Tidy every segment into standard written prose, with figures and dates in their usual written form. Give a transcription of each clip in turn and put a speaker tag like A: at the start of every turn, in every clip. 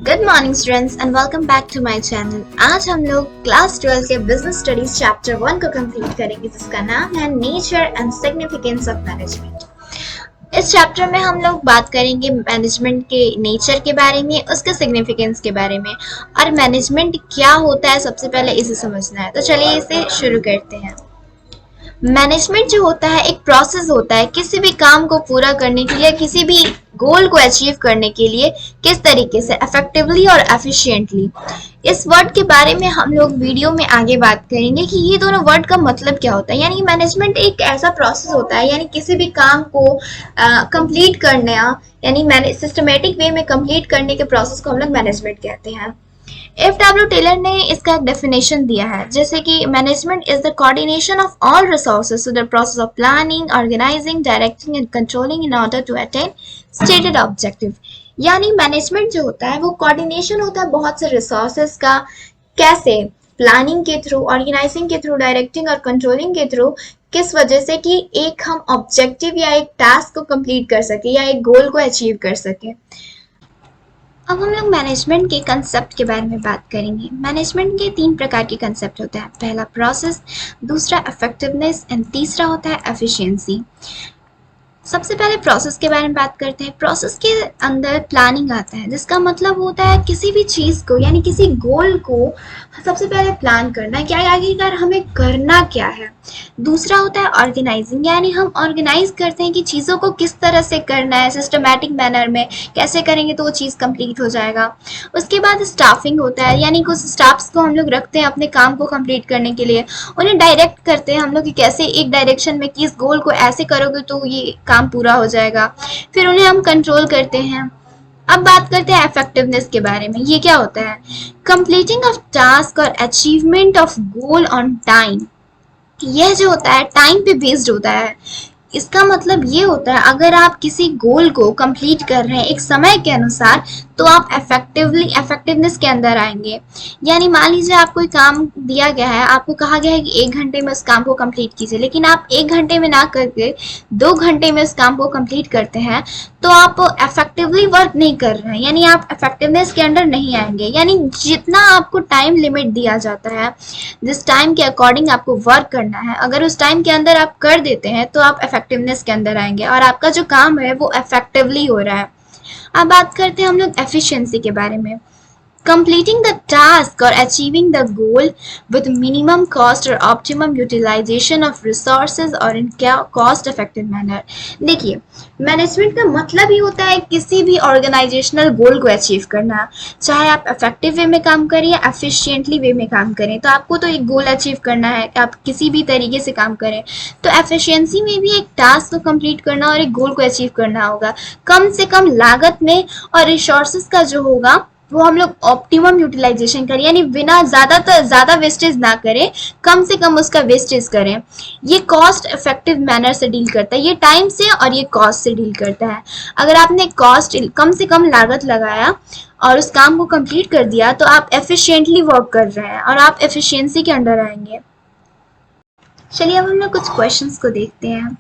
A: Good morning students and welcome back to my channel. आज हम लोग क्लास 12 के बिजनेस स्टडीज चैप्टर 1 को कंप्लीट करेंगे, जिसका नाम है nature and significance of management. इस चैप्टर में हम लोग बात करेंगे मैनेजमेंट के नेचर के बारे में, उसके सिग्निफिकेंस के बारे में, और मैनेजमेंट क्या होता है सबसे पहले इसे समझना है। तो चलिए इसे शुरू करते हैं। मैनेजमेंट जो होता है एक प्रोसेस होता है किसी भी काम को पूरा करने के लिए, किसी भी गोल को अचीव करने के लिए किस तरीके से इफेक्टिवली और एफिशिएंटली। इस वर्ड के बारे में हम लोग वीडियो में आगे बात करेंगे कि ये दोनों वर्ड का मतलब क्या होता है। यानी मैनेजमेंट एक ऐसा प्रोसेस होता है, यानी किसी भी काम को कंप्लीट करना, यानी सिस्टमेटिक वे में कंप्लीट करने के प्रोसेस को हम लोग मैनेजमेंट कहते हैं। F.W. टेलर ने इसका एक डेफिनेशन दिया है, जैसे कि management is the coordination of all resources to the process of planning, organising, directing and controlling in order to attain stated objective. यानी मैनेजमेंट जो होता है वो कोऑर्डिनेशन होता है बहुत से रिसोर्सेज का, कैसे? प्लानिंग के थ्रू, ऑर्गेनाइजिंग के थ्रू, डायरेक्टिंग और कंट्रोलिंग के थ्रू। किस वजह से? कि एक हम ऑब्जेक्टिव या एक टास्क को कंप्लीट कर सके या एक गोल को अचीव कर सके। अब हम लोग मैनेजमेंट के कंसेप्ट के बारे में बात करेंगे। मैनेजमेंट के 3 प्रकार के कंसेप्ट होते हैं। पहला प्रोसेस, दूसरा इफेक्टिवनेस एंड तीसरा होता है एफिशिएंसी। सबसे पहले प्रोसेस के बारे में बात करते हैं। प्रोसेस के अंदर प्लानिंग आता है, जिसका मतलब होता है किसी भी चीज़ को यानी किसी गोल को सबसे पहले प्लान करना है, क्या आखिरकार हमें करना क्या है। दूसरा होता है ऑर्गेनाइजिंग, यानी हम ऑर्गेनाइज करते हैं कि चीज़ों को किस तरह से करना है, सिस्टमैटिक मैनर में कैसे करेंगे तो वो चीज़ कंप्लीट हो जाएगा। उसके बाद स्टाफिंग होता है, यानी कुछ स्टाफ्स को हम लोग रखते हैं अपने काम को कंप्लीट करने के लिए, उन्हें डायरेक्ट करते हैं हम लोग कि कैसे एक डायरेक्शन में कि इस गोल को ऐसे करोगे तो ये काम पूरा हो जाएगा। फिर उन्हें हम कंट्रोल करते हैं। अब बात करते हैं इफेक्टिवनेस के बारे में। ये क्या होता है? कंप्लीटिंग ऑफ टास्क और achievement of goal on time. यह जो होता है टाइम पे बेस्ड होता है। इसका मतलब ये होता है अगर आप किसी गोल को कंप्लीट कर रहे हैं एक समय के अनुसार, तो आप इफेक्टिवनेस के अंदर आएंगे। यानी मान लीजिए आपको कोई काम दिया गया है, आपको कहा गया है कि 1 घंटे में उस काम को कंप्लीट कीजिए, लेकिन आप 1 घंटे में ना करके 2 घंटे में उस काम को कंप्लीट करते हैं, तो आप इफेक्टिवली वर्क नहीं कर रहे हैं, यानी आप इफेक्टिवनेस के अंडर नहीं आएंगे। यानी जितना आपको टाइम लिमिट दिया जाता है, जिस टाइम के अकॉर्डिंग आपको वर्क करना है, अगर उस टाइम के अंदर आप कर देते हैं तो आप इफेक्टिवनेस के अंदर आएंगे और आपका जो काम है वो इफेक्टिवली हो रहा है। अब बात करते हैं हम लोग एफिशिएंसी के बारे में। Completing the task or achieving the goal with minimum cost or optimum utilization of resources or in cost effective manner। देखिए, मैनेजमेंट का मतलब ही होता है किसी भी ऑर्गेनाइजेशनल गोल को अचीव करना, चाहे आप इफेक्टिव वे में काम करें या एफिशिएंटली वे में काम करें, तो आपको तो एक गोल अचीव करना है, आप किसी भी तरीके से काम करें। तो एफिशिएंसी में भी एक टास्क को कंप्लीट करना और एक गोल को अचीव करना होगा, कम से कम लागत में, और रिसोर्सेज का जो होगा वो हम लोग ऑप्टिमम यूटिलाइजेशन करें, यानी बिना ज़्यादा वेस्टेज ना करें, कम से कम उसका वेस्टेज करें। ये कॉस्ट इफेक्टिव मैनर से डील करता है, ये टाइम से और ये कॉस्ट से डील करता है। अगर आपने कॉस्ट कम से कम लागत लगाया और उस काम को कंप्लीट कर दिया, तो आप एफिशिएंटली वर्क कर रहे हैं और आप एफिशिएंसी के अंडर आएंगे। चलिए अब हम लोग कुछ क्वेश्चंस को देखते हैं।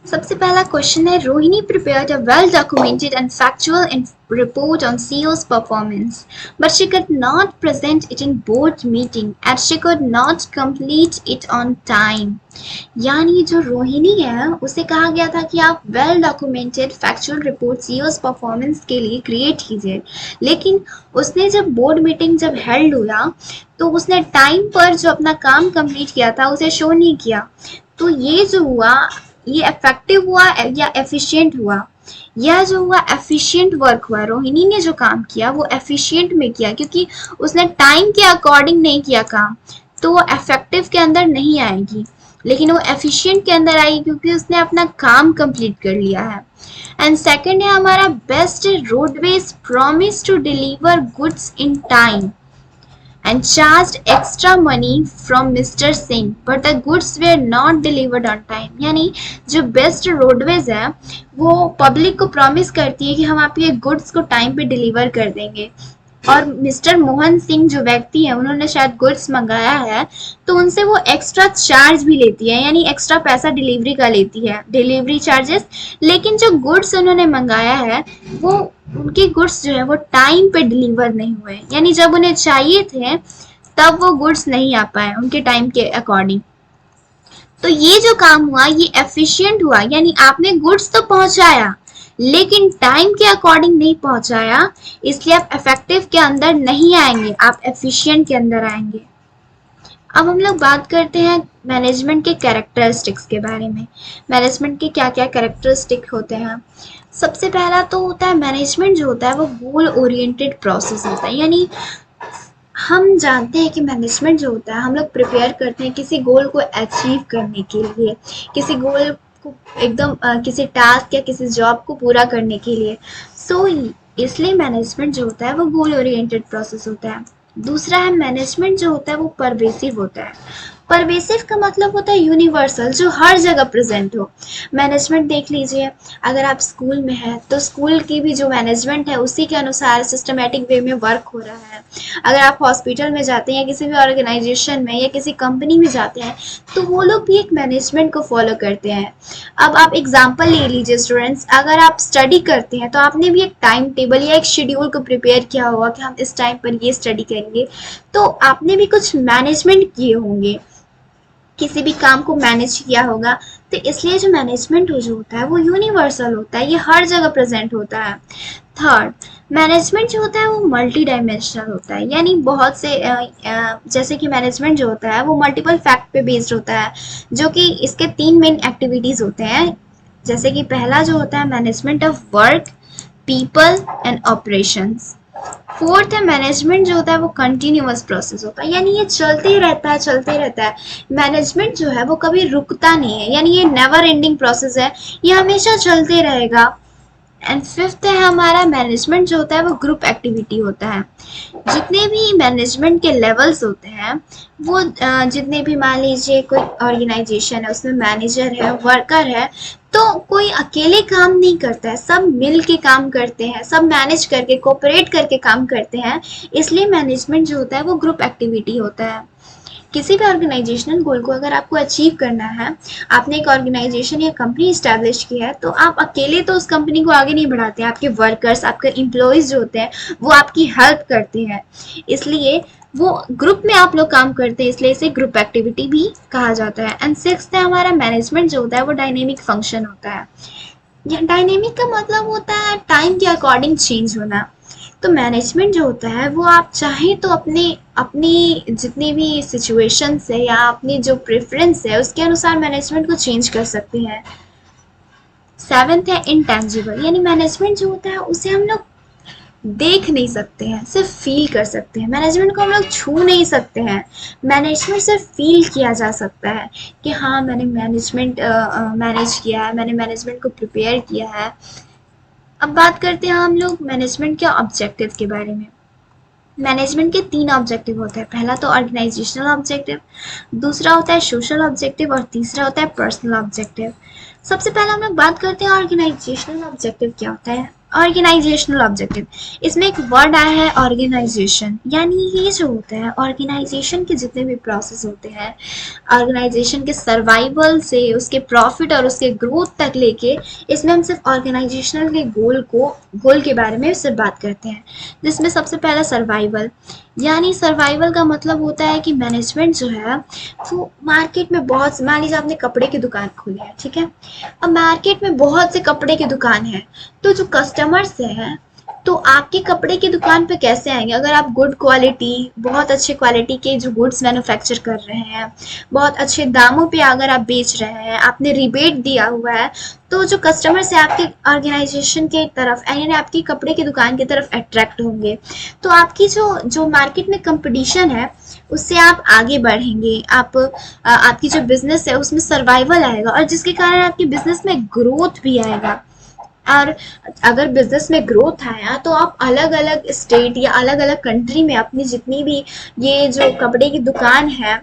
A: सबसे पहला क्वेश्चन है, Rohini prepared a well documented and factual report on CEO's performance, but she could not present it in board meeting and she could not complete it on time। यानी जो रोहिणी है उसे कहा गया था कि आप well documented factual report CEO's performance के लिए क्रिएट कीजिए, लेकिन उसने जब बोर्ड मीटिंग जब हेल्ड हुआ तो उसने टाइम पर जो अपना काम कंप्लीट किया था उसे शो नहीं किया। तो ये जो हुआ, ये इफेक्टिव हुआ या एफिशिएंट हुआ? यह जो हुआ एफिशिएंट वर्क हुआ। रोहिणी ने जो काम किया वो एफिशिएंट में किया, क्योंकि उसने टाइम के अकॉर्डिंग नहीं किया काम, तो वो इफेक्टिव के अंदर नहीं आएगी, लेकिन वो एफिशिएंट के अंदर आएगी क्योंकि उसने अपना काम कंप्लीट कर लिया है। एंड सेकंड है हमारा, best roadways promise to deliver goods in time and charged extra money from Mr. Singh, but the goods were not delivered on time। यानी जो बेस्ट रोडवेज है वो पब्लिक को प्रॉमिस करती है कि हम आपके गुड्स को टाइम पे डिलीवर कर देंगे, और मिस्टर मोहन सिंह जो व्यक्ति है उन्होंने शायद गुड्स मंगाया है, तो उनसे वो एक्स्ट्रा चार्ज भी लेती है, यानी एक्स्ट्रा पैसा डिलीवरी का लेती है, डिलीवरी चार्जेस। लेकिन जो गुड्स उन्होंने मंगाया है वो उनके गुड्स जो है वो टाइम पे डिलीवर नहीं हुए, यानी जब उन्हें चाहिए थे तब वो गुड्स नहीं आ पाए उनके टाइम के अकॉर्डिंग। तो ये जो काम हुआ ये एफिशिएंट हुआ, यानी आपने गुड्स तो पहुंचाया लेकिन टाइम के अकॉर्डिंग नहीं पहुंचाया, इसलिए आप इफेक्टिव के अंदर नहीं आएंगे, आप एफिशिएंट के अंदर आएंगे। अब हम लोग बात करते हैं मैनेजमेंट के कैरेक्टरिस्टिक्स के बारे में। मैनेजमेंट के क्या क्या कैरेक्टरिस्टिक होते हैं। सबसे पहला तो होता है मैनेजमेंट जो होता है वो गोल ओरिएंटेड प्रोसेस होता है, यानी हम जानते हैं कि मैनेजमेंट जो होता है हम लोग प्रिपेयर करते हैं किसी गोल को अचीव करने के लिए, किसी गोल को एकदम किसी टास्क या किसी जॉब को पूरा करने के लिए। सो इसलिए मैनेजमेंट जो होता है वो गोल ओरिएंटेड प्रोसेस होता है। दूसरा है मैनेजमेंट जो होता है वो परवेसिव होता है। परवेसिव का मतलब होता है यूनिवर्सल, जो हर जगह प्रेजेंट हो। मैनेजमेंट देख लीजिए, अगर आप स्कूल में हैं तो स्कूल की भी जो मैनेजमेंट है उसी के अनुसार सिस्टमेटिक वे में वर्क हो रहा है। अगर आप हॉस्पिटल में जाते हैं या किसी भी ऑर्गेनाइजेशन में या किसी कंपनी में जाते हैं तो वो लोग भी एक मैनेजमेंट को फॉलो करते हैं। अब आप एग्जाम्पल ले लीजिए स्टूडेंट्स, अगर आप स्टडी करते हैं तो आपने भी एक टाइम टेबल या एक शेड्यूल को प्रिपेयर किया होगा कि हम इस टाइम पर ये स्टडी करेंगे, तो आपने भी कुछ मैनेजमेंट किए होंगे, किसी भी काम को मैनेज किया होगा। तो इसलिए जो मैनेजमेंट जो होता है वो यूनिवर्सल होता है, ये हर जगह प्रेजेंट होता है। थर्ड, मैनेजमेंट जो होता है वो मल्टी डायमेंशनल होता है, यानी बहुत से जैसे कि मैनेजमेंट जो होता है वो मल्टीपल फैक्ट पे बेस्ड होता है, जो कि इसके 3 मेन एक्टिविटीज होते हैं। जैसे कि पहला जो होता है management of work, people and operations. Fourth है मैनेजमेंट जो होता है वो कंटिन्यूअस प्रोसेस होता है, यानी ये चलते ही रहता है, चलते रहता है। मैनेजमेंट जो है वो कभी रुकता नहीं है, यानी ये नेवर एंडिंग प्रोसेस है, ये हमेशा चलते रहेगा। एंड फिफ्थ है हमारा मैनेजमेंट जो होता है वो ग्रुप एक्टिविटी होता है। जितने भी मैनेजमेंट के लेवल्स होते हैं वो जितने भी, मान लीजिए कोई ऑर्गेनाइजेशन है उसमें मैनेजर है, वर्कर है, तो कोई अकेले काम नहीं करता है, सब मिल के काम करते हैं, सब मैनेज करके कोऑपरेट करके काम करते हैं। इसलिए मैनेजमेंट जो होता है वो ग्रुप एक्टिविटी होता है। किसी भी ऑर्गेनाइजेशनल गोल को अगर आपको अचीव करना है, आपने एक ऑर्गेनाइजेशन या कंपनी इस्टेब्लिश की है, तो आप अकेले तो उस कंपनी को आगे नहीं बढ़ाते, आपके वर्कर्स, आपके एम्प्लॉयज जो होते हैं वो आपकी हेल्प करते हैं, इसलिए वो ग्रुप में आप लोग काम करते हैं, इसलिए इसे ग्रुप एक्टिविटी भी कहा जाता है। एंड सिक्स्थ है हमारा मैनेजमेंट जो होता है वो डायनेमिक फंक्शन होता है। डायनेमिक का मतलब होता है टाइम के अकॉर्डिंग चेंज होना। तो मैनेजमेंट जो होता है वो आप चाहें तो अपने अपनी जितनी भी सिचुएशंस है या अपनी जो प्रेफरेंस है उसके अनुसार मैनेजमेंट को चेंज कर सकते हैं। सेवेंथ है इंटेंजिबल, यानी मैनेजमेंट जो होता है उसे हम लोग देख नहीं सकते हैं, सिर्फ फील कर सकते हैं। मैनेजमेंट को हम लोग छू नहीं सकते हैं, मैनेजमेंट सिर्फ फील किया जा सकता है कि हाँ मैंने मैनेजमेंट मैनेज किया है, मैंने मैनेजमेंट को प्रिपेयर किया है। अब बात करते हैं हम लोग मैनेजमेंट के ऑब्जेक्टिव के बारे में। मैनेजमेंट के 3 ऑब्जेक्टिव होते हैं। पहला तो ऑर्गेनाइजेशनल ऑब्जेक्टिव, दूसरा होता है सोशल ऑब्जेक्टिव और तीसरा होता है पर्सनल ऑब्जेक्टिव। सबसे पहले हम लोग बात करते हैं ऑर्गेनाइजेशनल ऑब्जेक्टिव क्या होता है। ऑर्गेनाइजेशनल ऑब्जेक्टिव, इसमें एक वर्ड आया है ऑर्गेनाइजेशन, यानी ये जो होता है ऑर्गेनाइजेशन के जितने भी प्रोसेस होते हैं, ऑर्गेनाइजेशन के सर्वाइवल से उसके प्रॉफिट और उसके ग्रोथ तक लेके, इसमें हम सिर्फ ऑर्गेनाइजेशनल के गोल के बारे में सिर्फ बात करते हैं। जिसमें सबसे पहला सर्वाइवल, यानी सर्वाइवल का मतलब होता है कि मैनेजमेंट जो है वो मार्केट में बहुत, मान लीजिए आपने कपड़े की दुकान खोली है, ठीक है, अब मार्केट में बहुत से कपड़े की दुकान है, तो जो कस्टमर्स हैं तो आपके कपड़े की दुकान पे कैसे आएंगे? अगर आप गुड क्वालिटी, बहुत अच्छे क्वालिटी के जो गुड्स मैन्युफैक्चर कर रहे हैं, बहुत अच्छे दामों पे अगर आप बेच रहे हैं, आपने रिबेट दिया हुआ है, तो जो कस्टमर्स है आपके ऑर्गेनाइजेशन के तरफ यानी आपकी कपड़े की दुकान की तरफ अट्रैक्ट होंगे। तो आपकी जो मार्केट में कंपटीशन है उससे आप आगे बढ़ेंगे, आपकी जो बिजनेस है उसमें सर्वाइवल आएगा और जिसके कारण आपकी बिजनेस में ग्रोथ भी आएगा। और अगर बिजनेस में ग्रोथ आया तो आप अलग अलग स्टेट या अलग अलग कंट्री में अपनी जितनी भी ये जो कपड़े की दुकान है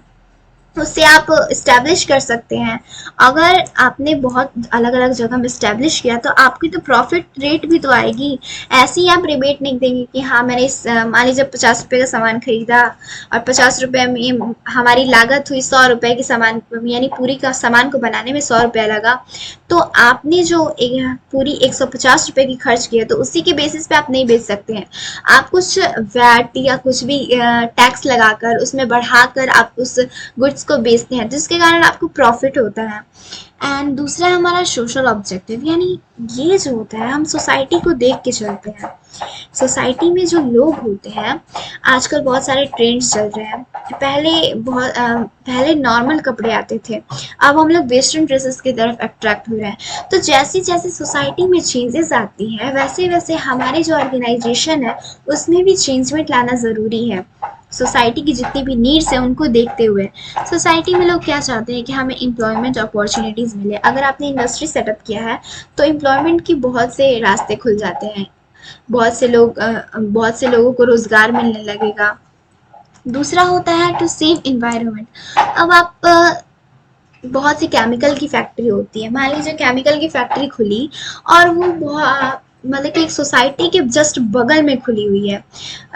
A: उससे आप इस्टेब्लिश कर सकते हैं। अगर आपने बहुत अलग अलग जगह में इस्टेब्लिश किया तो आपकी तो प्रॉफिट रेट भी तो आएगी। ऐसे ही आप रिबेट नहीं देंगे कि हाँ मैंने मान लीजिए 50 रुपये का सामान खरीदा और 50 रुपये में हमारी लागत हुई 100 रुपये की सामान, यानी पूरी का सामान को बनाने में 100 रुपया लगा, तो आपने जो पूरी 150 रुपये की खर्च किया तो उसी के बेसिस पे आप नहीं बेच सकते हैं। आप कुछ वैट या कुछ भी टैक्स लगाकर उसमें बढ़ाकर आप उस गुड्स को बेचते हैं, जिसके कारण आपको प्रॉफिट होता है। एंड दूसरा है हमारा सोशल ऑब्जेक्टिव, यानी ये जो होता है हम सोसाइटी को देख के चलते हैं। सोसाइटी में जो लोग होते हैं, आजकल बहुत सारे ट्रेंड्स चल रहे हैं। पहले नॉर्मल कपड़े आते थे, अब हम लोग वेस्टर्न ड्रेसेस की तरफ अट्रैक्ट हो रहे हैं। तो जैसे जैसे सोसाइटी में चेंजेस आती हैं वैसे वैसे हमारे जो ऑर्गेनाइजेशन है उसमें भी चेंजमेंट लाना ज़रूरी है। सोसाइटी की जितनी भी नीड्स है उनको देखते हुए सोसाइटी में लोग क्या चाहते हैं कि हमें एम्प्लॉयमेंट अपॉर्चुनिटीज़ मिले। अगर आपने इंडस्ट्री सेटअप किया है तो एम्प्लॉयमेंट की बहुत से रास्ते खुल जाते हैं, बहुत से लोगों को रोज़गार मिलने लगेगा। दूसरा होता है टू सेव इन्वायरमेंट। अब आप बहुत सी केमिकल की फैक्ट्री होती है, मान लीजिए केमिकल की फैक्ट्री खुली और वो बहुत मतलब कि एक सोसाइटी के जस्ट बगल में खुली हुई है,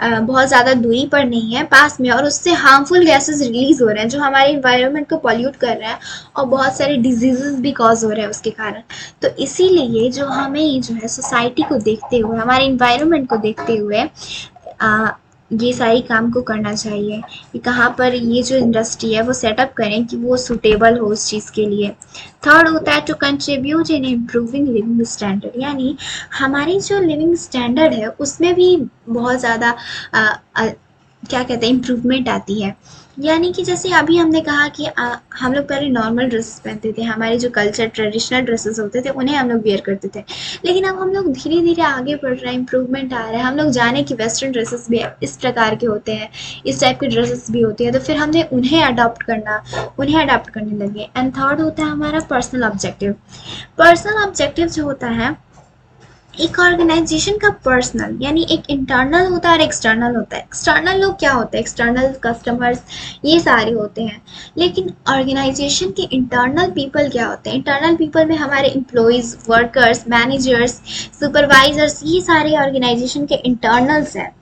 A: बहुत ज़्यादा दूरी पर नहीं है, पास में, और उससे हार्मफुल गैसेस रिलीज हो रहे हैं जो हमारे इन्वायरमेंट को पॉल्यूट कर रहे हैं और बहुत सारे डिजीजेस भी कॉज हो रहे हैं उसके कारण। तो इसीलिए जो हमें जो है सोसाइटी को देखते हुए, हमारे इन्वायरमेंट को देखते हुए ये सारी काम को करना चाहिए कि कहाँ पर ये जो इंडस्ट्री है वो सेटअप करें कि वो सूटेबल हो उस चीज़ के लिए। थर्ड होता है to contribute in improving living standard, यानी हमारी जो लिविंग स्टैंडर्ड है उसमें भी बहुत ज़्यादा क्या कहते हैं इम्प्रूवमेंट आती है। यानी कि जैसे अभी हमने कहा कि हम लोग पहले नॉर्मल ड्रेसेस पहनते थे, हमारे जो कल्चर ट्रेडिशनल ड्रेसेस होते थे उन्हें हम लोग वेयर करते थे, लेकिन अब हम लोग धीरे धीरे आगे बढ़ रहे हैं, इम्प्रूवमेंट आ रहा है, हम लोग जाने कि वेस्टर्न ड्रेसेस भी इस प्रकार के होते हैं, इस टाइप के ड्रेसेस भी होती है, तो फिर हमने उन्हें अडॉप्ट करने लगे। एंड थर्ड होता है हमारा पर्सनल ऑब्जेक्टिव। पर्सनल ऑब्जेक्टिव जो होता है एक ऑर्गेनाइजेशन का पर्सनल, यानी एक इंटरनल होता है और एक्सटर्नल होता है। एक्सटर्नल लोग क्या होते हैं, एक्सटर्नल कस्टमर्स ये सारे होते हैं, लेकिन ऑर्गेनाइजेशन के इंटरनल पीपल क्या होते हैं, इंटरनल पीपल में हमारे एम्प्लॉयज़, वर्कर्स, मैनेजर्स, सुपरवाइजर्स, ये सारे ऑर्गेनाइजेशन के इंटरनल्स हैं।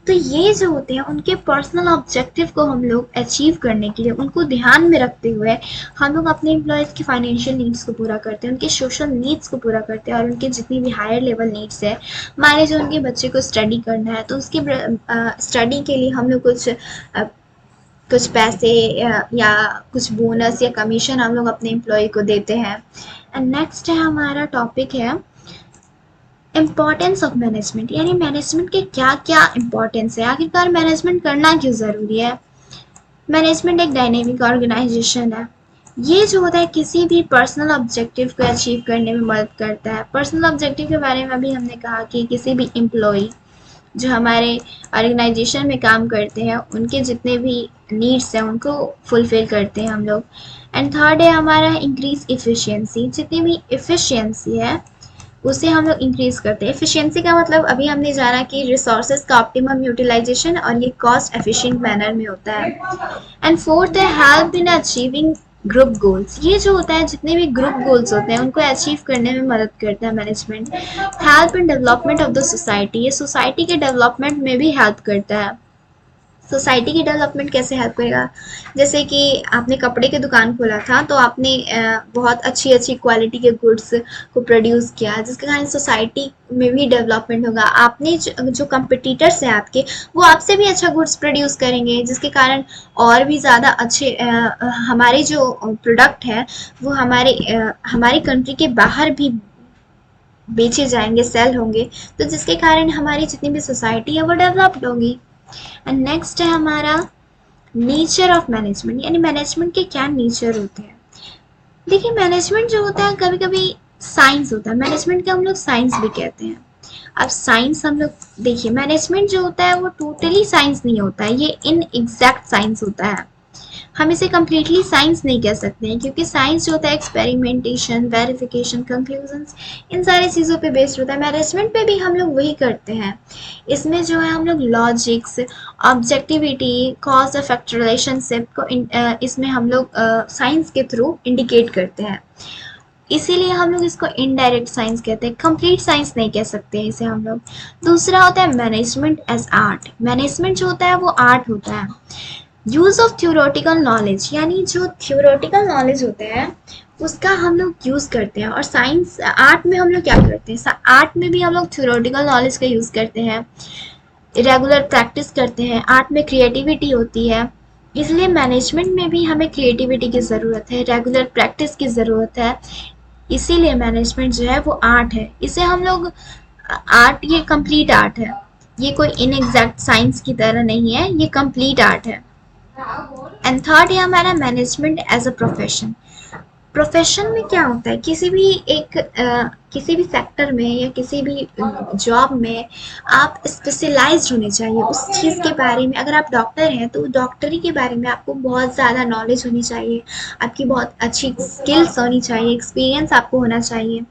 A: तो ये जो होते हैं उनके पर्सनल ऑब्जेक्टिव को हम लोग अचीव करने के लिए उनको ध्यान में रखते हुए हम लोग अपने एम्प्लॉयज़ की फाइनेंशियल नीड्स को पूरा करते हैं, उनके सोशल नीड्स को पूरा करते हैं, और उनके जितनी भी हायर लेवल नीड्स है, मान लीजिए उनके बच्चे को स्टडी करना है तो उसके स्टडी के लिए हम लोग कुछ पैसे या कुछ बोनस या कमीशन हम लोग अपने एम्प्लॉय को देते हैं। एंड नेक्स्ट है हमारा टॉपिक है इम्पॉर्टेंस ऑफ मैनेजमेंट, यानी मैनेजमेंट के क्या क्या इम्पोर्टेंस है, आखिरकार मैनेजमेंट करना क्यों ज़रूरी है। मैनेजमेंट एक डायनेमिक ऑर्गेनाइजेशन है, ये जो होता है किसी भी पर्सनल ऑब्जेक्टिव को अचीव करने में मदद करता है। पर्सनल ऑब्जेक्टिव के बारे में अभी हमने कहा कि किसी भी एम्प्लॉय जो हमारे ऑर्गेनाइजेशन में काम करते हैं उनके जितने भी नीड्स हैं उनको फुलफिल करते हैं हम लोग। एंड थर्ड है हमारा इंक्रीज एफिशिएंसी, जितनी भी एफिशिएंसी है उसे हम लोग इंक्रीज करते हैं। एफिशिएंसी का मतलब अभी हमने जाना कि रिसोर्सेज का ऑप्टिमम यूटिलाइजेशन, और ये कॉस्ट एफिशिएंट मैनर में होता है। एंड फोर्थ है help in achieving group goals, ये जो होता है जितने भी ग्रुप गोल्स होते हैं उनको अचीव करने में मदद करता है management. Help in development of the society, ये सोसाइटी के डेवलपमेंट में भी हेल्प करता है। सोसाइटी की डेवलपमेंट कैसे हेल्प करेगा, जैसे कि आपने कपड़े की दुकान खोला था तो आपने बहुत अच्छी अच्छी क्वालिटी के गुड्स को प्रोड्यूस किया, जिसके कारण सोसाइटी में भी डेवलपमेंट होगा। आपने जो कंपटीटर्स हैं आपके, वो आपसे भी अच्छा गुड्स प्रोड्यूस करेंगे, जिसके कारण और भी ज़्यादा अच्छे हमारे जो प्रोडक्ट है वो हमारी कंट्री के बाहर भी बेचे जाएंगे, सेल होंगे, तो जिसके कारण हमारी जितनी भी सोसाइटी है वो डेवलप्ड होगी। एंड नेक्स्ट है हमारा नेचर ऑफ मैनेजमेंट, यानी मैनेजमेंट के क्या नेचर होते हैं। देखिए मैनेजमेंट जो होता है कभी कभी साइंस होता है, मैनेजमेंट का हम लोग साइंस भी कहते हैं। अब साइंस हम लोग देखिए मैनेजमेंट जो होता है वो टोटली साइंस नहीं होता है, ये इन एग्जैक्ट साइंस होता है। हम इसे कम्प्लीटली साइंस नहीं कह सकते हैं, क्योंकि साइंस जो होता है एक्सपेरिमेंटेशन, वेरिफिकेशन, कंक्लूजन्स, इन सारी चीज़ों पे बेस्ड होता है। मैनेजमेंट पे भी हम लोग वही करते हैं। इसमें जो है हम लोग logics, objectivity, cause effect relationship को इसमें हम लोग साइंस के थ्रू इंडिकेट करते हैं। इसीलिए हम लोग इसको इनडायरेक्ट साइंस कहते हैं, कंप्लीट साइंस नहीं कह सकते इसे हम लोग। दूसरा होता है मैनेजमेंट एज आर्ट। मैनेजमेंट जो होता है वो आर्ट होता है। यूज ऑफ थ्योरेटिकल नॉलेज, यानी जो थ्योरेटिकल नॉलेज होते हैं उसका हम लोग यूज करते हैं। और साइंस आर्ट में हम लोग क्या करते हैं, आर्ट में भी हम लोग थ्योरेटिकल नॉलेज का यूज करते हैं, रेगुलर प्रैक्टिस करते हैं। आर्ट में क्रिएटिविटी होती है, इसलिए मैनेजमेंट में भी हमें क्रिएटिविटी की ज़रूरत है, रेगुलर प्रैक्टिस की ज़रूरत है। इसीलिए मैनेजमेंट जो है वो आर्ट है। इसे हम लोग आर्ट, ये कंप्लीट आर्ट है, ये कोई इनएग्जैक्ट साइंस की तरह नहीं है, ये कंप्लीट आर्ट है। एंड थर्ड है हमारा management as a profession. Profession में क्या होता है, किसी भी सेक्टर में या किसी भी जॉब में आप स्पेशलाइज्ड होने चाहिए उस चीज़ के बारे में। अगर आप डॉक्टर हैं तो डॉक्टरी के बारे में आपको बहुत ज़्यादा नॉलेज होनी चाहिए, आपकी बहुत अच्छी स्किल्स होनी चाहिए, एक्सपीरियंस आपको होना चाहिए।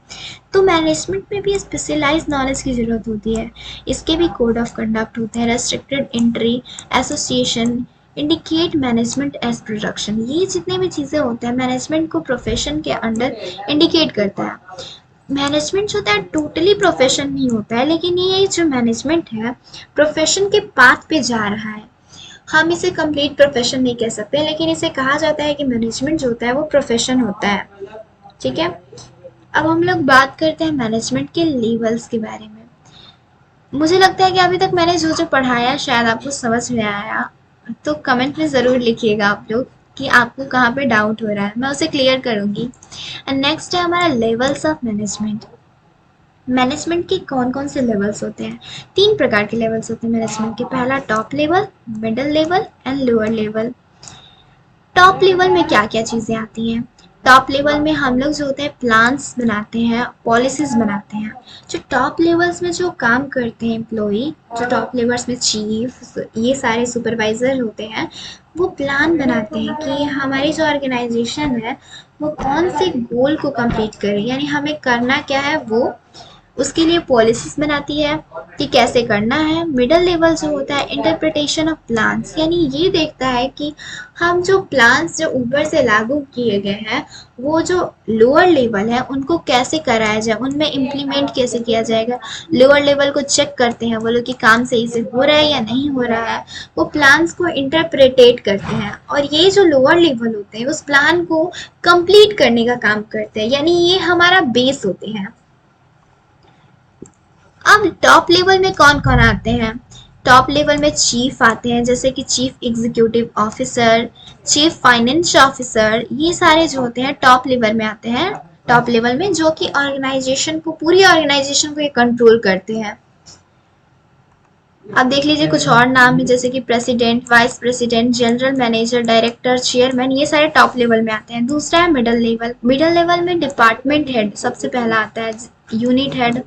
A: तो मैनेजमेंट में भी स्पेशलाइज्ड नॉलेज की ज़रूरत होती है। इसके भी कोड ऑफ कंडक्ट होते हैं, restricted entry, association, indicate management as production. ये जितने भी चीज़ें होते हैं मैनेजमेंट को प्रोफेशन के अंडर इंडिकेट करता है। मैनेजमेंट जो होता है टोटली प्रोफेशन नहीं होता है, लेकिन ये जो मैनेजमेंट है प्रोफेशन के पाथ पे जा रहा है। हम इसे कंप्लीट प्रोफेशन नहीं कह सकते, लेकिन इसे कहा जाता है कि मैनेजमेंट जो होता है वो प्रोफेशन होता है। ठीक है, अब हम लोग बात करते हैं मैनेजमेंट के लेवल्स के बारे में। मुझे लगता है कि अभी तक मैंने जो जो पढ़ाया शायद आपको समझ में आया, तो कमेंट में ज़रूर लिखिएगा आप लोग कि आपको कहाँ पे डाउट हो रहा है, मैं उसे क्लियर करूँगी। एंड नेक्स्ट है हमारा लेवल्स ऑफ मैनेजमेंट। मैनेजमेंट के कौन कौन से लेवल्स होते हैं, 3 प्रकार के लेवल्स होते हैं मैनेजमेंट के। पहला top level, middle level and lower level. Top level में क्या क्या चीज़ें आती हैं, टॉप लेवल में हम लोग जो होते हैं प्लान्स बनाते हैं, पॉलिसीज़ बनाते हैं। जो टॉप लेवल्स में जो काम करते हैं एम्प्लॉई, जो टॉप लेवल्स में चीफ, ये सारे सुपरवाइज़र होते हैं, वो प्लान बनाते हैं कि हमारी जो ऑर्गेनाइजेशन है वो कौन से गोल को कंप्लीट करे, यानी हमें करना क्या है वो उसके लिए पॉलिसीज बनाती है कि कैसे करना है। मिडल लेवल जो होता है इंटरप्रिटेशन ऑफ प्लान्स, यानी ये देखता है कि हम जो प्लान्स जो ऊपर से लागू किए गए हैं वो जो लोअर लेवल है उनको कैसे कराया जाए, उनमें इम्प्लीमेंट कैसे किया जाएगा। लोअर लेवल को चेक करते हैं वो लोग कि काम सही से हो रहा है या नहीं हो रहा है, वो प्लान्स को इंटरप्रेटेट करते हैं। और ये जो लोअर लेवल होते हैं उस प्लान को कंप्लीट करने का काम करते हैं, यानी ये हमारा बेस होते हैं। अब टॉप लेवल में कौन कौन आते हैं, टॉप लेवल में चीफ आते हैं, जैसे कि chief executive officer, chief finance officer, ये सारे जो होते हैं टॉप लेवल में आते हैं। टॉप लेवल में जो कि ऑर्गेनाइजेशन को, पूरी ऑर्गेनाइजेशन को ये कंट्रोल करते हैं। अब देख लीजिए कुछ और नाम है जैसे कि president, vice president, general manager, director, chairman, ये सारे टॉप लेवल में आते हैं। दूसरा है मिडल लेवल। मिडल लेवल में डिपार्टमेंट हेड सबसे पहला आता है, unit head,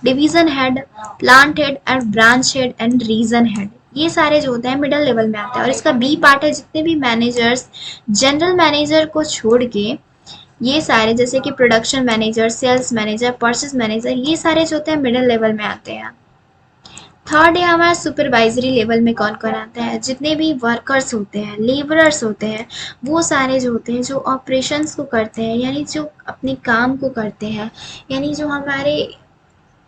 A: division head, plant head and branch head and region head, ये सारे जो होते हैं मिडल लेवल में आते हैं। और इसका बी पार्ट है जितने भी मैनेजर्स, जनरल मैनेजर को छोड़ के ये सारे, जैसे कि production manager, sales manager, purchase manager, ये सारे जो होते हैं मिडल लेवल में आते हैं। थर्ड है हमारा सुपरवाइजरी लेवल में कौन कौन आता है, जितने भी वर्कर्स होते हैं, लेबरर्स होते हैं, वो सारे जो होते हैं जो ऑपरेशंस को करते हैं, यानी जो अपने काम को करते हैं, यानी जो हमारे,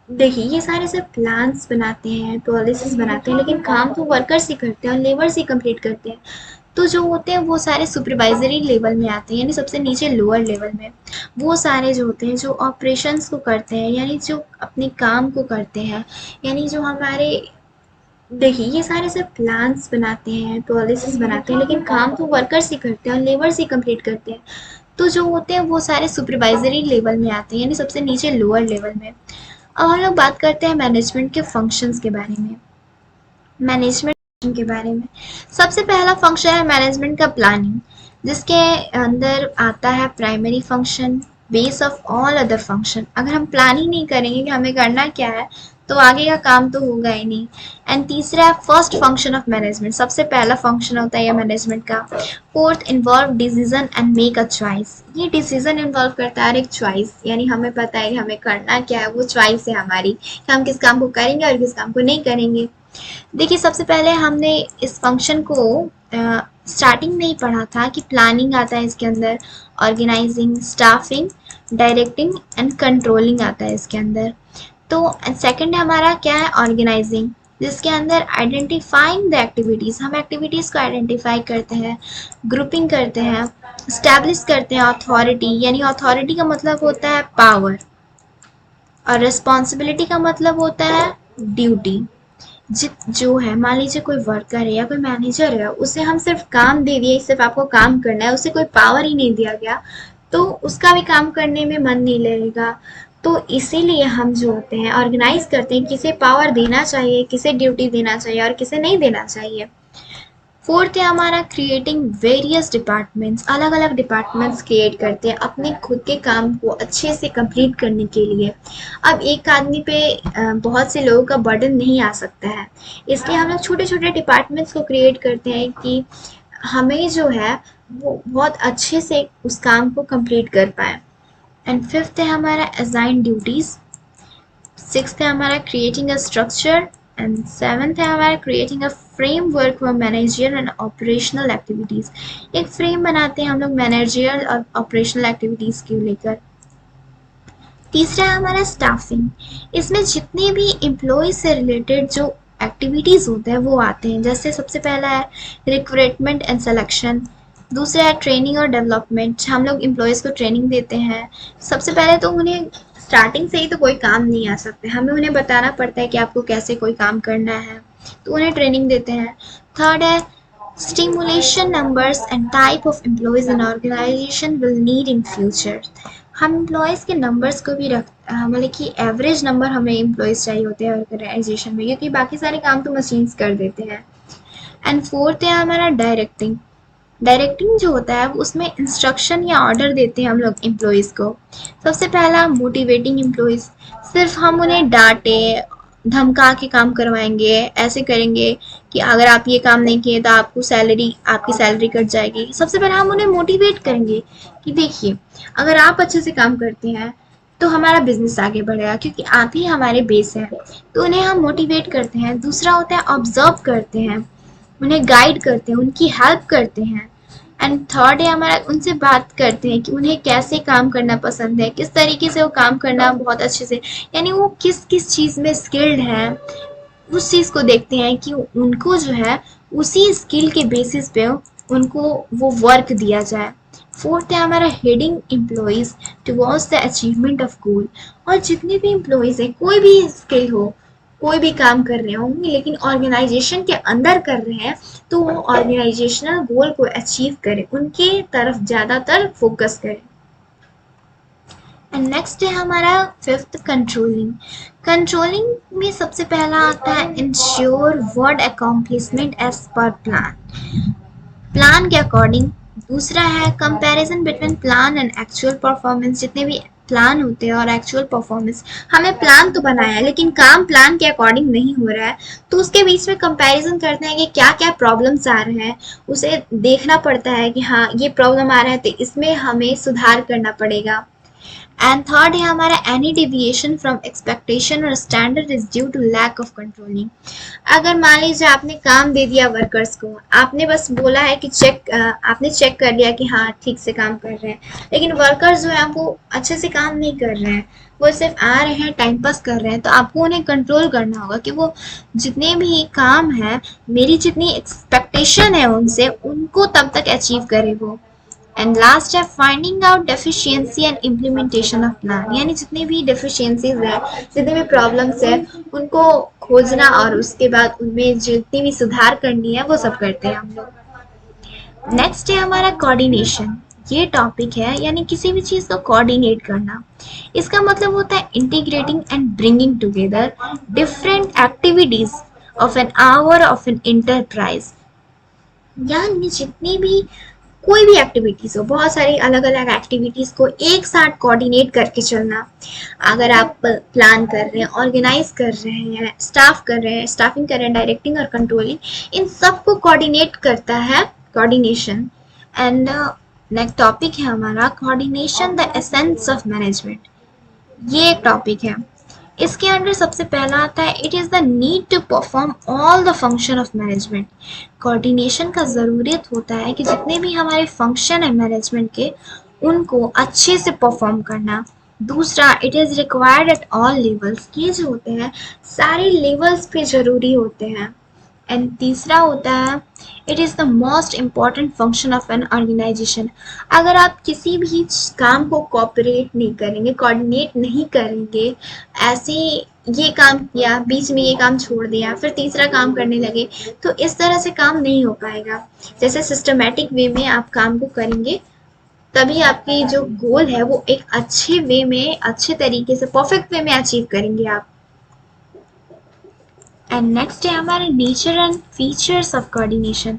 A: देखिए ये सारे सिर्फ प्लान्स बनाते हैं, पॉलिसीज बनाते हैं, लेकिन काम तो वर्कर्स ही करते हैं और लेबर्स ही कंप्लीट करते हैं। तो जो होते हैं वो सारे सुपरवाइजरी लेवल में आते हैं, यानी सबसे नीचे लोअर लेवल में। वो सारे जो होते हैं जो ऑपरेशंस को करते हैं, यानी जो अपने काम को करते हैं, यानी जो हमारे, देखिए ये सारे सिर्फ प्लान्स बनाते हैं, पॉलिसीज बनाते हैं, लेकिन काम तो वर्कर्स ही करते हैं और लेबर्स ही कंप्लीट करते हैं। तो जो होते हैं वो सारे सुपरवाइजरी लेवल में आते हैं, यानी सबसे नीचे लोअर लेवल में। अब हम लोग बात करते हैं मैनेजमेंट के फंक्शंस के बारे में। मैनेजमेंट के बारे में सबसे पहला फंक्शन है मैनेजमेंट का प्लानिंग, जिसके अंदर आता है primary function, base of all other function. अगर हम प्लानिंग नहीं करेंगे कि हमें करना क्या है, तो आगे का काम तो होगा ही नहीं। एंड तीसरा है फर्स्ट फंक्शन ऑफ मैनेजमेंट, सबसे पहला फंक्शन होता है ये मैनेजमेंट का। Fourth, involve decision and make a choice, ये डिसीजन इन्वॉल्व करता है एक चॉइस, यानी हमें पता है कि हमें करना क्या है, वो चॉइस है हमारी कि हम किस काम को करेंगे और किस काम को नहीं करेंगे। देखिए सबसे पहले हमने इस फंक्शन को स्टार्टिंग में ही पढ़ा था कि प्लानिंग आता है इसके अंदर, organising, staffing, directing and controlling आता है इसके अंदर। तो सेकंड हमारा क्या है, ऑर्गेनाइजिंग, जिसके अंदर आइडेंटिफाइंग द एक्टिविटीज़, हम एक्टिविटीज़ को आइडेंटिफाई करते हैं, ग्रुपिंग करते हैं, स्टैब्लिश करते हैं अथॉरिटी, यानी अथॉरिटी का मतलब होता है पावर, और रिस्पॉन्सिबिलिटी का मतलब होता है ड्यूटी। जो है, मान लीजिए कोई वर्कर है या कोई मैनेजर है, उसे हम सिर्फ काम दे दिए, सिर्फ आपको काम करना है, उसे कोई पावर ही नहीं दिया गया, तो उसका भी काम करने में मन नहीं लगेगा। तो इसीलिए हम जो होते हैं ऑर्गेनाइज करते हैं, किसे पावर देना चाहिए, किसे ड्यूटी देना चाहिए और किसे नहीं देना चाहिए। फोर्थ है हमारा क्रिएटिंग वेरियस डिपार्टमेंट्स, अलग अलग डिपार्टमेंट्स क्रिएट करते हैं अपने खुद के काम को अच्छे से कंप्लीट करने के लिए। अब एक आदमी पे बहुत से लोगों का बर्डन नहीं आ सकता है, इसलिए हम लोग छोटे छोटे डिपार्टमेंट्स को क्रिएट करते हैं कि हमें जो है वो बहुत अच्छे से उस काम को कंप्लीट कर पाए। एंड फिफ्थ है हमारा असाइन ड्यूटीज़, सिक्स्थ है हमारा creating a structure, and seventh है हमारा creating a framework for managerial and operational activities, एक फ्रेम बनाते हैं हम लोग मैनेजरियल और ऑपरेशनल एक्टिविटीज़ को लेकर। तीसरा है हमारा स्टाफिंग, इसमें जितने भी एम्प्लॉय से रिलेटेड जो एक्टिविटीज़ होते हैं वो आते हैं, जैसे सबसे पहला है रिक्रूटमेंट एंड सिलेक्शन, दूसरा है ट्रेनिंग और डेवलपमेंट, हम लोग एम्प्लॉयज़ को ट्रेनिंग देते हैं। सबसे पहले तो उन्हें स्टार्टिंग से ही तो कोई काम नहीं आ सकते, हमें उन्हें बताना पड़ता है कि आपको कैसे कोई काम करना है, तो उन्हें ट्रेनिंग देते हैं। थर्ड है stimulation numbers and type of employees an organisation will need in future, हम एम्प्लॉयज़ के नंबर्स को भी मतलब कि एवरेज नंबर हमें एम्प्लॉयज़ चाहिए होते हैं ऑर्गेनाइजेशन में, क्योंकि बाकी सारे काम तो मशीन्स कर देते हैं। एंड फोर्थ है हमारा डायरेक्टिंग, डायरेक्टिंग जो होता है उसमें इंस्ट्रक्शन या ऑर्डर देते हैं हम लोग एम्प्लॉयज़ को। सबसे पहला मोटिवेटिंग एम्प्लॉयज़, सिर्फ हम उन्हें डांटे धमका के काम करवाएंगे, ऐसे करेंगे कि अगर आप ये काम नहीं किए तो आपकी सैलरी कट जाएगी। सबसे पहले हम उन्हें मोटिवेट करेंगे कि देखिए अगर आप अच्छे से काम करते हैं तो हमारा बिजनेस आगे बढ़ेगा, क्योंकि आप ही हमारे बेस हैं, तो उन्हें हम मोटिवेट करते हैं। दूसरा होता है ऑब्जर्व करते हैं, उन्हें गाइड करते हैं, उनकी हेल्प करते हैं। एंड थर्ड है हमारा उनसे बात करते हैं कि उन्हें कैसे काम करना पसंद है, किस तरीके से वो काम करना बहुत अच्छे से, यानी वो किस किस चीज़ में स्किल्ड है, उस चीज़ को देखते हैं कि उनको जो है उसी स्किल के बेसिस पे उनको वो वर्क दिया जाए। फोर्थ है हमारा heading employees towards the achievement of goal, और जितने भी एम्प्लॉयज़ हैं, कोई भी स्किल हो, कोई भी काम कर रहे होंगे लेकिन ऑर्गेनाइजेशन के अंदर कर रहे हैं, तो वो ऑर्गेनाइजेशनल गोल को अचीव करें, उनके तरफ ज़्यादातर फोकस करें। एंड नेक्स्ट है हमारा फिफ्थ कंट्रोलिंग, कंट्रोलिंग में सबसे पहला आता है ensure word accomplishment as per plan, plan के अकॉर्डिंग। दूसरा है comparison between plan and actual performance, जितने भी प्लान होते हैं और एक्चुअल परफॉर्मेंस, हमें प्लान तो बनाया है लेकिन काम प्लान के अकॉर्डिंग नहीं हो रहा है, तो उसके बीच में कंपैरिजन करते हैं कि क्या क्या प्रॉब्लम्स आ रहे हैं, उसे देखना पड़ता है कि हाँ ये प्रॉब्लम आ रहा है तो इसमें हमें सुधार करना पड़ेगा। एंड थर्ड है हमारा एनी डिविएशन फ्रॉम एक्सपेक्टेशन और standard is due to lack of controlling. अगर मान लीजिए आपने काम दे दिया वर्कर्स को, आपने बस बोला है कि आपने चेक कर लिया कि हाँ ठीक से काम कर रहे हैं, लेकिन वर्कर्स जो है वो अच्छे से काम नहीं कर रहे हैं, वो सिर्फ आ रहे हैं टाइम पास कर रहे हैं, तो आपको उन्हें कंट्रोल करना होगा कि वो जितने भी काम है, मेरी जितनी एक्सपेक्टेशन है उनसे, उनको तब तक अचीव करे वो। एंड लास्ट है finding out deficiency and implementation of plan, यानी जितनी भी डेफिशिएंसीज है, जितने भी प्रॉब्लम्स है, उनको खोजना और उसके बाद उनमें जितनी भी सुधार करनी है वो सब करते हैं हम लोग। नेक्स्ट है हमारा कोऑर्डिनेशन, ये टॉपिक है यानी किसी भी चीज़ को कोऑर्डिनेट करना। इसका मतलब होता है integrating and bringing together different activities of an our of an enterprise, यानी जितनी भी कोई भी एक्टिविटीज़ हो, बहुत सारी अलग अलग एक्टिविटीज़ को एक साथ कोऑर्डिनेट करके चलना। अगर आप प्लान कर रहे हैं, ऑर्गेनाइज कर रहे हैं, स्टाफ कर रहे हैं, स्टाफिंग कर रहे हैं, डायरेक्टिंग और कंट्रोलिंग, इन सबको कोऑर्डिनेट करता है कोऑर्डिनेशन। एंड नेक्स्ट टॉपिक है हमारा coordination the essence of management. ये एक टॉपिक है। इसके अंडर सबसे पहला आता है it is the need to perform all the function of management. Coordination का ज़रूरत होता है कि जितने भी हमारे फंक्शन है मैनेजमेंट के, उनको अच्छे से परफॉर्म करना। दूसरा, it is required at all levels. ये जो होते हैं सारे लेवल्स पे ज़रूरी होते हैं। एंड तीसरा होता है it is the most important function of an organisation. अगर आप किसी भी काम को कोऑपरेट नहीं करेंगे, कोऑर्डिनेट नहीं करेंगे, ऐसे ये काम किया, बीच में ये काम छोड़ दिया, फिर तीसरा काम करने लगे, तो इस तरह से काम नहीं हो पाएगा। जैसे सिस्टमेटिक वे में आप काम को करेंगे, तभी आपकी जो गोल है वो एक अच्छे वे में, अच्छे तरीके से, परफेक्ट वे में अचीव करेंगे आप। एंड नेक्स्ट है हमारे nature and features of coordination.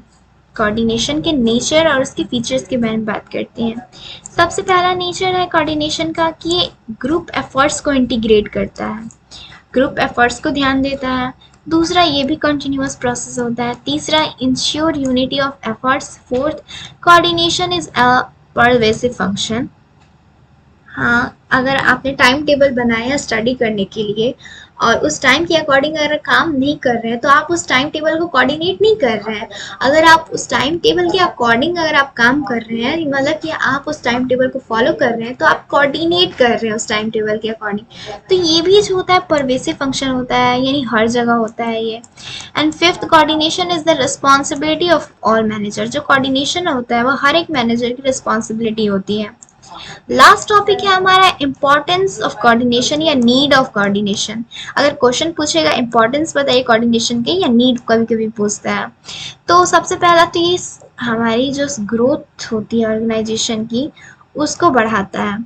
A: Coordination के नेचर और उसके फीचर्स के बारे में बात करते हैं। सबसे पहला नेचर है कोऑर्डिनेशन का कि ये ग्रुप एफर्ट्स को इंटीग्रेट करता है, ग्रुप एफर्ट्स को ध्यान देता है। दूसरा, ये भी कंटिन्यूअस प्रोसेस होता है। तीसरा, ensure unity of efforts. Fourth, coordination is a pervasive function. हाँ, अगर आपने टाइम टेबल बनाया स्टडी करने के लिए और उस टाइम के अकॉर्डिंग अगर काम नहीं कर रहे हैं, तो आप उस टाइम टेबल को कोऑर्डिनेट नहीं कर रहे हैं। अगर आप उस टाइम टेबल के अकॉर्डिंग अगर आप काम कर रहे हैं, मतलब कि आप उस टाइम टेबल को फॉलो कर रहे हैं, तो आप कोऑर्डिनेट कर रहे हैं उस टाइम टेबल के अकॉर्डिंग। तो ये भी जो होता है परवेसिव फंक्शन होता है, यानी हर जगह होता है ये। And fifth, coordination is the responsibility of all manager. जो कोऑर्डिनेशन होता है वो हर एक मैनेजर की रिस्पॉन्सिबिलिटी होती है। लास्ट टॉपिक है हमारा इम्पोर्टेंस ऑफ कोऑर्डिनेशन या नीड ऑफ कोऑर्डिनेशन। अगर क्वेश्चन पूछेगा इम्पोर्टेंस बताइए कोऑर्डिनेशन के, या नीड कभी कभी पूछता है, तो सबसे पहला तो ये हमारी जो ग्रोथ होती है ऑर्गेनाइजेशन की, उसको बढ़ाता है।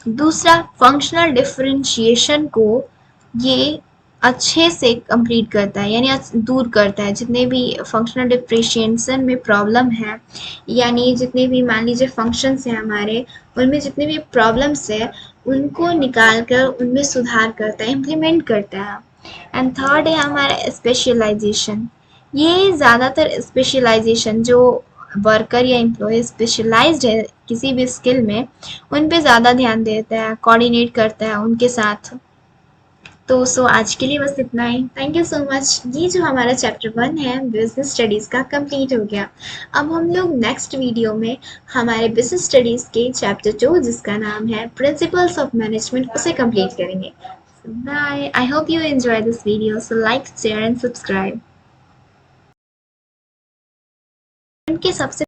A: दूसरा, फंक्शनल डिफरेंशिएशन को ये अच्छे से कंप्लीट करता है, यानी दूर करता है जितने भी फंक्शनल डिफरेंशिएशन में प्रॉब्लम है, यानी जितने भी मान लीजिए फंक्शंस हैं हमारे, उनमें जितने भी प्रॉब्लम्स है उनको निकाल कर उनमें सुधार करता है, इम्प्लीमेंट करता है। एंड थर्ड है हमारा स्पेशलाइजेशन। ये ज़्यादातर स्पेशलाइजेशन जो वर्कर या एम्प्लॉय स्पेशलाइज्ड है किसी भी स्किल में, उन पे ज़्यादा ध्यान देता है, कोऑर्डिनेट करता है उनके साथ। तो आज के लिए बस इतना ही। Thank you so much. ये जो हमारा चैप्टर 1 है बिजनेस स्टडीज़ का, कंप्लीट हो गया। अब हम लोग नेक्स्ट वीडियो में हमारे बिजनेस स्टडीज़ के चैप्टर 2, जिसका नाम है प्रिंसिपल्स ऑफ मैनेजमेंट, उसे कंप्लीट करेंगे। Bye. I hope you enjoy this video, so like, share and subscribe. उनके सबसे